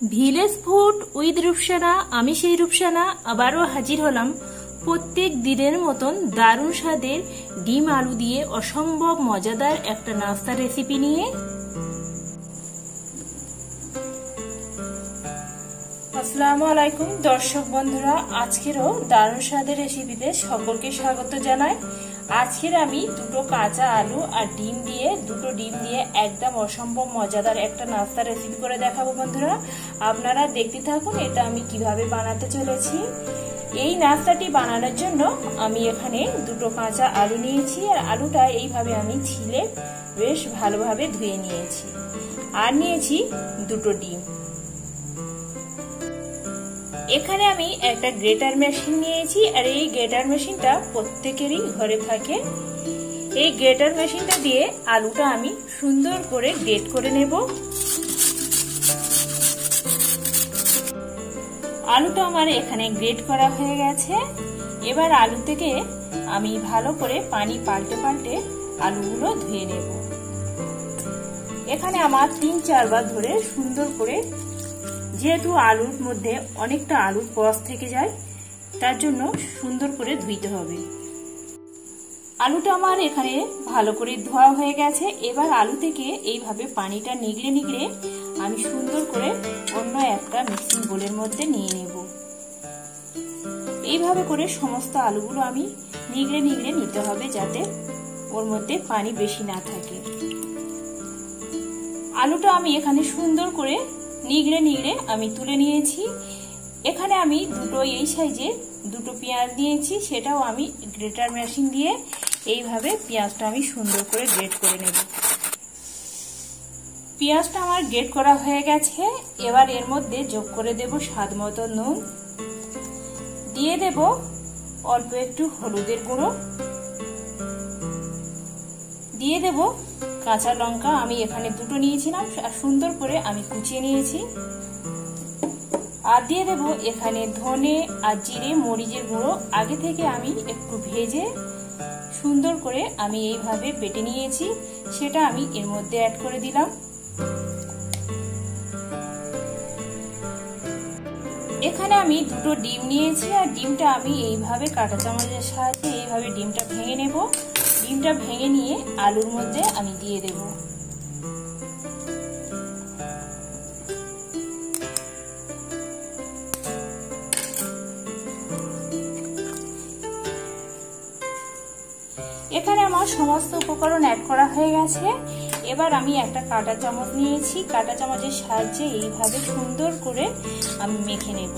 Village food with Rupsana. আমি সেই রূপসানা আবারও হাজির হলাম প্রত্যেক দিনের মতন দারুণ স্বাদের ডিম আলু দিয়ে অসম্ভব মজাদার একটা নাস্তার রেসিপি নিয়ে। আসসালামু আলাইকুম দর্শক বন্ধুরা, আজকেরও দারুণ স্বাদের রেসিপিতে সকলকে স্বাগত জানাই। আজকের আমি দুটো কাঁচা আলু আর ডিম দিয়ে একদম অসম্ভব মজাদার একটা নাস্তা রেসিপি করে দেখাবো বন্ধুরা। আপনারা দেখতে থাকুন এটা আমি কিভাবে বানাতে চলেছি। এই নাস্তাটি বানানোর জন্য আমি এখানে দুটো কাঁচা আলু নিয়েছি আর আলুটা এইভাবে আমি ছিলে বেশ ভালোভাবে ধুয়ে নিয়েছি। আর নিয়েছি দুটো ডিম। এখানে আমি একটা গ্রেটার মেশিন নিয়েছি আর এই গ্রেটার মেশিনটা প্রত্যেকেরই ঘরে থাকে। এই গ্রেটার মেশিনটা দিয়ে আলুটা আমি সুন্দর করে গ্রেট করে নেব। আলুটা আমার এখানে গ্রেট করা হয়ে গেছে। এবার আলু থেকে আমি ভালো করে পানি পাল্টে পাল্টে আলুগুলো ধুয়ে নেব। এখানে আমার ৩-৪ বার ধরে সুন্দর করে, যেহেতু আলুর মধ্যে অনেকটা আলুর কষ থেকে যায় তার জন্য সুন্দর করে ধুইতে হবে। আলুটা আমার এখানে ভালো করে ধোয়া হয়ে গেছে। এবার আলু থেকে এইভাবে পানিটা নিগড়ে নিগড়ে আমি সুন্দর করে অন্য একটা মিক্সিং বোলের মধ্যে নিয়ে নেব। এইভাবে করে সমস্ত আলুগুলো আমি নিগড়ে নিগড়ে নিতে হবে যাতে ওর মধ্যে পানি বেশি না থাকে। আলুটা আমি এখানে সুন্দর করে নিগড়ে নিগড়ে আমি তুলে নিয়েছি। এখানে আমি দুটো এই সাইজে দুটো পেঁয়াজ নিয়েছি, সেটাও আমি গ্রেটার মেশিন দিয়ে এইভাবে পেঁয়াজটা আমি সুন্দর করে গ্রেট করে নেব। পেঁয়াজটা আমার গ্রেট করা হয়ে গেছে। এবার এর মধ্যে যোগ করে দেব স্বাদ মতো নুন, দিয়ে দেব অল্প একটু হলুদের গুঁড়ো, দিয়ে দেব কাঁচা লঙ্কা। আমি এখানে দুটো নিয়েছিলাম আর সুন্দর করে আমি কুচিয়ে নিয়েছি। আর দিয়ে দেব এখানে ধনে আর জিরে মরিচের গুঁড়ো আগে থেকে আমি একটু ভেজে সুন্দর করে আমি এইভাবে বেটে নিয়েছি, সেটা আমি এর মধ্যে অ্যাড করে দিলাম। এখানে আমি দুটো ডিম নিয়েছি আর ডিমটা আমি এইভাবে কাঁটা চামচের সাহায্যে এইভাবে ডিমটা ভেঙে নেব। ডিমটা ভেঙে নিয়ে আলুর মধ্যে আমি দিয়ে দেব। এখানে আমার সমস্ত উপকরণ অ্যাড করা হয়ে গেছে। এবার আমি একটা কাঁটা চামচ নিয়েছি, কাঁটা চামচের সাহায্যে এইভাবে সুন্দর করে আমি মেখে নেব।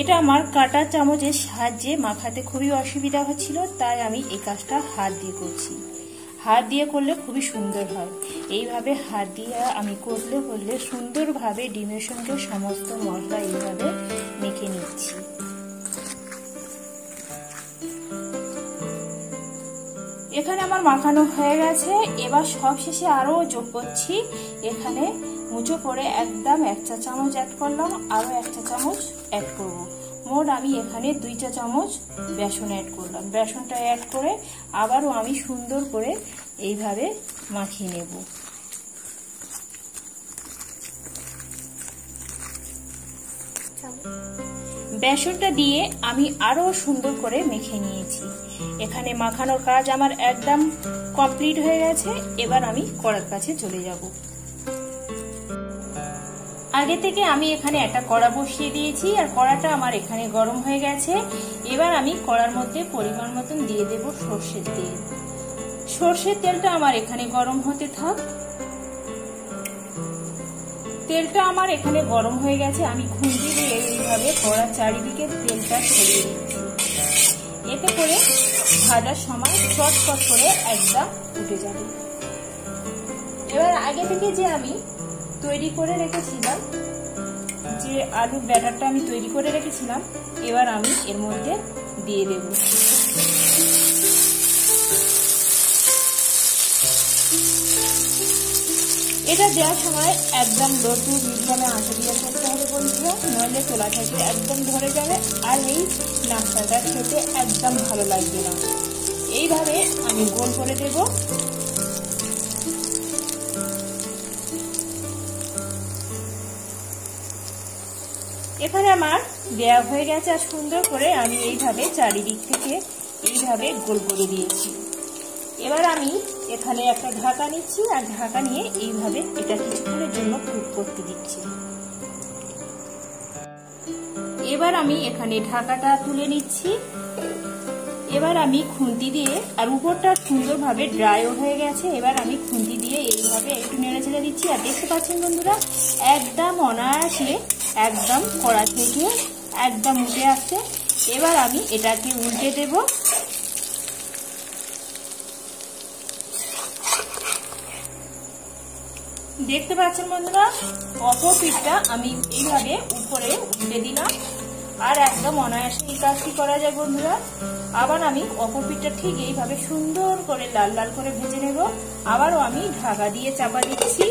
এটা আমার কাঁটা চামচের সাহায্যে মাখাতে খুবই অসুবিধা হচ্ছিল, তাই আমি এই কাজটা হাত দিয়ে করছি। হাত দিয়ে করলে খুবই সুন্দর হয়। এইভাবে হাত দিয়ে আমি করলে সুন্দরভাবে ডিমের সঙ্গে সমস্ত মশলা এইভাবে মেখে নিচ্ছি। এখানে আমার মাখানো হয়ে গেছে। এবার সব শেষে আরো যোগ করছি। এখানে মুচো করে একদম 1 চা চামচ অ্যাড করলাম, আরো 1 চা চামচ অ্যাড করব। মোট আমি এখানে 2 চা চামচ বেসন অ্যাড করলাম। বেসনটা অ্যাড করে আবারও আমি সুন্দর করে এইভাবে মাখিয়ে নেব। বেসনটা দিয়ে আমি আরো সুন্দর করে মেখে নিয়েছি। এখানে মাখানোর কাজ আমার একদম কমপ্লিট হয়ে গেছে। এবার আমি কড়ার কাছে চলে যাব। আগে থেকে আমি এখানে একটা কড়া বসিয়ে দিয়েছি আর কড়াটা আমার এখানে গরম হয়ে গেছে। এবার আমি কড়ার মধ্যে পরিমাণ মতন দিয়ে দেব সর্ষের তেল। সর্ষের তেলটা আমার এখানে গরম হতে থাক। তেলটা আমার এখানে গরম হয়ে গেছে। আমি খুন্তি দিয়ে এইভাবে কড়ার চারিদিকে তেলটা ছড়িয়ে দিচ্ছি। এতে করে ভাজার সময় চটপট করে একদম উঠে যাবে। এবার আগে থেকে যে আমি তৈরি করে রেখেছিলাম, যে আলুর ব্যাটারটা আমি তৈরি করে রেখেছিলাম, এবার আমি এর মধ্যে দিয়ে দেব। এটা দেওয়ার সময় একদম লো টু মিডিয়ামে আঁচে দিয়ে করতে হবে বন্ধুরা। বন্ধুরা, নইলে তোলা থেকে একদম ধরে যাবে আর এই নাস্তাটা খেতে একদম ভালো লাগবে না। এইভাবে আমি গোল করে দেব। এখানে আমার দেয়া হয়ে গেছে আর সুন্দর করে আমি এইভাবে চারিদিক থেকে এইভাবে গোল করে দিয়েছি। এবার আমি এখানে একটা ঢাকা নিচ্ছি আর ঢাকা নিয়ে এইভাবে এটা কিছুক্ষণের জন্য কুক করতে দিচ্ছি। এবার আমি এখানে ঢাকাটা তুলে নিচ্ছি। এবার আমি খুন্তি দিয়ে, আর উপরটা সুন্দরভাবে ড্রাইও হয়ে গেছে, এবার আমি খুন্তি দিয়ে এইভাবে একটু নেড়ে ছেড়ে দিচ্ছি। আর দেখতে পাচ্ছেন বন্ধুরা, একদম অনায়াসে একদম কড়া থেকে একদম উঠে আসছে। এবার আমি এটাকে উল্টে দেব। দেখতে পাচ্ছেন বন্ধুরা, অপর পিঠটা আমি এইভাবে উপরে উল্টে দিলাম আর একদম অনায়াসে এই কাজটি করা যায় বন্ধুরা। আবার আমি অপর পিঠটা ঠিক এইভাবে সুন্দর করে লাল লাল করে ভেজে নেব। আবারও আমি ঢাকা দিয়ে চাপা দিচ্ছি।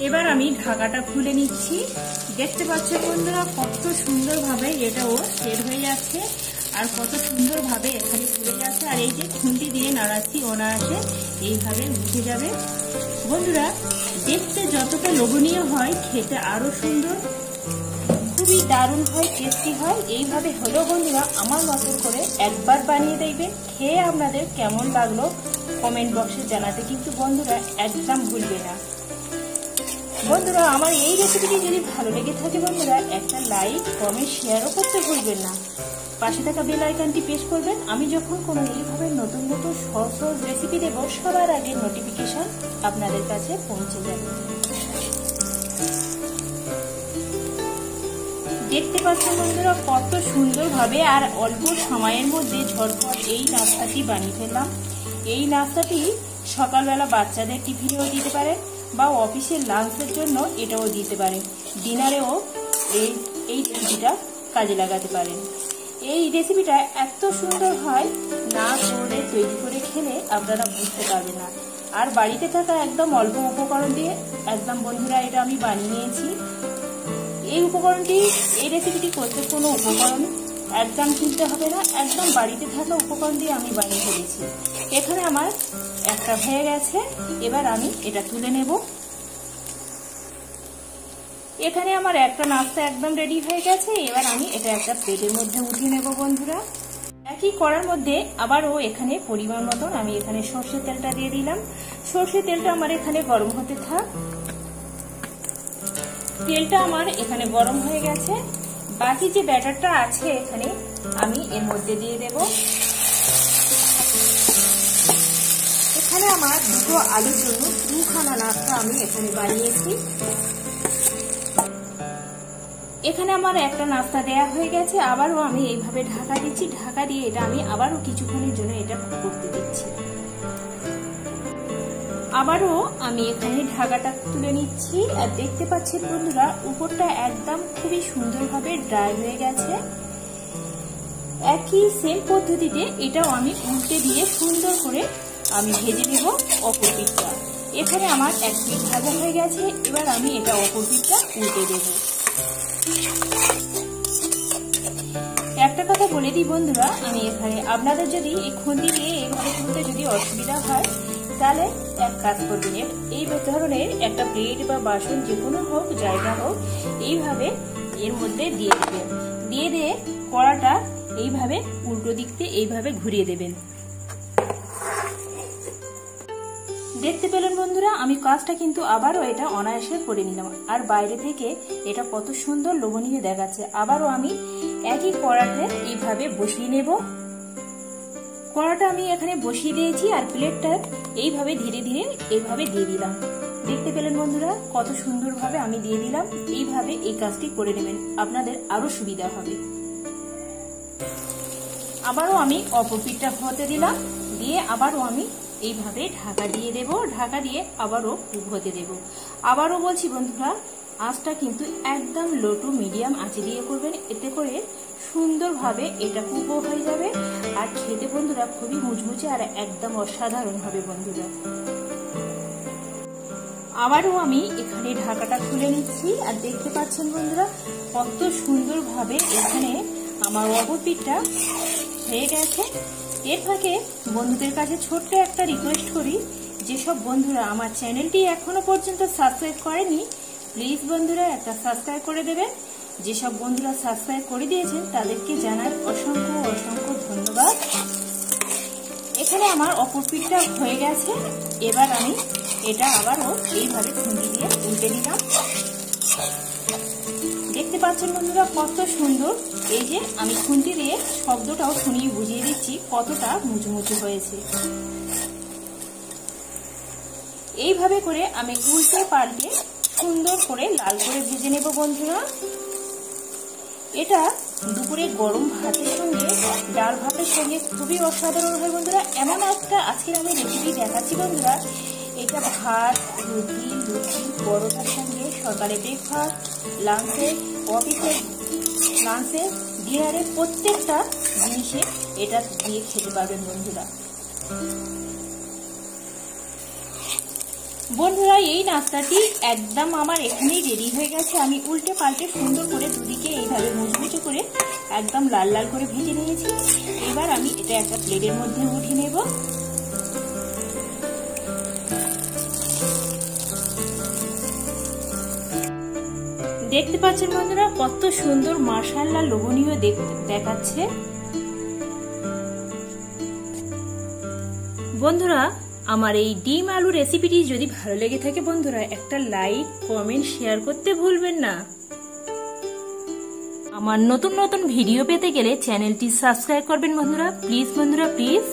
এবার আমি ঢাকাটা খুলে নিচ্ছি। দেখতে পাচ্ছেন বন্ধুরা, কত সুন্দরভাবে এটাও সেট হয়ে যাচ্ছে আর কত সুন্দরভাবে এখানে ফুলে যাচ্ছে। আর এই যে খুন্তি দিয়ে নাড়াচ্ছি, অনায়াসে এইভাবে উঠে যাবে বন্ধুরা। দেখতে যতটা লোভনীয় হয়, খেতে আরো সুন্দর, খুবই দারুণ হয়, টেস্টি হয়। এইভাবে হলো বন্ধুরা, আমার মতো করে একবার বানিয়ে দেখবেন। খেয়ে আপনাদের কেমন লাগলো কমেন্ট বক্সে জানাতে কিন্তু বন্ধুরা একদম ভুলবে না। বন্ধুরা, আমার এই রেসিপিটি যদি ভালো লেগে থাকে বন্ধুরা, একটা লাইক কমেন্ট শেয়ারও করতে ভুলবেন না। পাশে থাকা বেল আইকনটি প্রেস করবেন। আমি যখন কোনো এইভাবে নতুন নতুন সহজ সহজ রেসিপি দেব, সবার আগে নোটিফিকেশন আপনাদের কাছে পৌঁছে যাবে। দেখতে পাচ্ছেন বন্ধুরা, কত সুন্দরভাবে আর অল্প সময়ের মধ্যে ঝটপট এই নাস্তাটি বানিয়ে ফেললাম। এই নাস্তাটি সকালবেলা বাচ্চাদের টিফিনেও দিতে পারেন বা অফিসের লাঞ্চের জন্য এটাও দিতে পারেন। ডিনারেও এই রেসিপিটা কাজে লাগাতে পারেন। এই রেসিপিটা এত সুন্দর হয়, না করে তৈরি করে খেলে আপনারা বুঝতে পারবেন না। আর বাড়িতে থাকা একদম অল্প উপকরণ দিয়ে একদম বন্ধুরা এটা আমি বানিয়ে নিয়েছি। এই উপকরণটি, এই রেসিপিটি করতে কোনো উপকরণ একদম কিনতে হবে না, একদম বাড়িতে থাকা উপকরণ দিয়ে আমি বানিয়ে ফেলেছি। এখানে আমার একটা হয়ে গেছে। এবার আমি এটা তুলে নেব। এখানে আমার একটা নাস্তা একদম রেডি হয়ে গেছে। এবার আমি এটা একটা প্লেটের মধ্যে উঠিয়ে নেব বন্ধুরা। একই কড়ার মধ্যে আবারও এখানে পরিমাণ মতন আমি এখানে সর্ষের তেলটা দিয়ে দিলাম। সর্ষের তেলটা আমার এখানে গরম হতে থাক। তেলটা আমার এখানে গরম হয়ে গেছে। বাকি যে ব্যাটারটা আছে এখানে আমি এর মধ্যে দিয়ে দেব। এখানে আমার দুটো আলুর জন্য দুখানা নাস্তা আমি এখানে বানিয়েছি। এখানে আমার একটা নাস্তা দেয়া হয়ে গেছে। আবারও আমি এইভাবে ঢাকা দিচ্ছি। ঢাকা দিয়ে এটা আমি আবারও কিছুক্ষণের জন্য এটা করতে দিচ্ছি। আবারও আমি এখানে ঢাকাটা তুলে নিচ্ছি। আর দেখতে পাচ্ছেন বন্ধুরা, উপরটা একদম খুবই সুন্দরভাবে ড্রাই হয়ে গেছে। একই সেম পদ্ধতিতে এটাও আমি উল্টে দিয়ে সুন্দর করে আমি ভেজে নেব অপর পিঠটা। এখানে আমার এক পিঠ ভাজা হয়ে গেছে। এবার আমি এটা অপর পিঠটা উল্টে দেব। একটা কথা বলে দিই বন্ধুরা, আমি এখানে আপনাদের যদি এই খুন্তি দিয়ে এইভাবে তুলতে যদি অসুবিধা হয়, তাহলে এক কাজ করবেন, এই ধরনের একটা প্লেট বা বাসন যে কোনো হোক, জায়গা হোক, এইভাবে এর মধ্যে দিয়ে দেবেন। দিয়ে দিয়ে কড়াটা এইভাবে উল্টো দিক দিয়ে এইভাবে ঘুরিয়ে দেবেন। দেখতে পেলেন বন্ধুরা, আমি কাজটা কিন্তু আবারও এটা অনায়াসে করে নিলাম। আর বাইরে থেকে এটা কত সুন্দর লোভনীয় দেখাচ্ছে। আবারও আমি একই কড়াতে এইভাবে বসিয়ে নেব। কড়াটা আমি এখানে বসিয়ে দিয়েছি আর প্লেটটা এইভাবে ধীরে ধীরে এইভাবে দিয়ে দিলাম। দেখতে পেলেন বন্ধুরা, কত সুন্দরভাবে আমি দিয়ে দিলাম। এইভাবে এই কাজটি করে নেবেন, আপনাদের আরো সুবিধা হবে। আবারও আমি অপর পিঠটা হতে দিলাম। দিয়ে আবারও আমি এইভাবে ঢাকা দিয়ে দেব। ঢাকা দিয়ে আবারও কুক হতে দেব। আবারও বলছি বন্ধুরা, আঁচটা কিন্তু একদম লো টু মিডিয়াম আঁচে দিয়ে করবেন। এতে করে সুন্দরভাবে এটা কুকও হয়ে যাবে আর খেতে বন্ধুরা খুবই মুচমুচে আর একদম অসাধারণ হবে বন্ধুরা। আবারও আমি এখানে ঢাকাটা খুলে নিচ্ছি। আর দেখতে পাচ্ছেন বন্ধুরা কত সুন্দরভাবে এখানে আমার অপর পিঠটা হয়ে গেছে। এর ফাঁকে বন্ধুদের কাছে ছোট্ট একটা রিকোয়েস্ট করি, যেসব বন্ধুরা আমার চ্যানেলটি এখনো পর্যন্ত সাবস্ক্রাইব করেনি প্লিজ বন্ধুরা একটা সাবস্ক্রাইব করে দেবেন। যেসব বন্ধুরা সাবস্ক্রাইব করে দিয়েছেন তাদেরকে জানাই অসংখ্য অসংখ্য ধন্যবাদ। এখানে আমার অপর পিঠটা হয়ে গেছে। এবার আমি এটা আবারও এইভাবে খুন্তি দিয়ে উল্টে দিলাম। দেখতে পাচ্ছেন বন্ধুরা কত সুন্দর। এই যে আমি খুন্তি দিয়ে শব্দটাও শুনিয়ে বুঝিয়ে দিচ্ছি কতটা মুচমুচে হয়েছে। এইভাবে করে আমি উল্টে পাল্টে সুন্দর করে লাল করে ভেজে নেব বন্ধুরা। এটা দুপুরে গরম ভাতের সঙ্গে ডাল ভাতের সঙ্গে খুবই অসাধারণ হয় বন্ধুরা। এমন একটা আজকের আমি রেসিপি দেখাচ্ছি বন্ধুরা, এটা ভাত, রুটি, লুচি, পরোটার সঙ্গে সকালে ব্রেকফাস্ট, লাঞ্চে, অফিসে লাঞ্চে, ডিনারে প্রত্যেকটা জিনিসে এটা দিয়ে খেতে পারবেন বন্ধুরা। বন্ধুরা এই নাস্তাটি একদম আমার এখানেই রেডি হয়ে গেছে। আমি উল্টে পাল্টে সুন্দর করে দুদিকে এইভাবে মুচমুচে করে একদম লাল লাল করে ভেজে নিয়েছি। এবার আমি এটা একটা প্লেটের মধ্যে উঠিয়ে নেব। দেখতে পাচ্ছেন বন্ধুরা কত সুন্দর মাশাআল্লাহ লোভনীয় দেখাচ্ছে। বন্ধুরা আমার এই ডিম আলু রেসিপিটি যদি ভালো লেগে থাকে বন্ধুরা একটা লাইক কমেন্ট শেয়ার করতে ভুলবেন না। আমার নতুন নতুন ভিডিও পেতে গেলে চ্যানেলটি সাবস্ক্রাইব করবেন বন্ধুরা প্লিজ।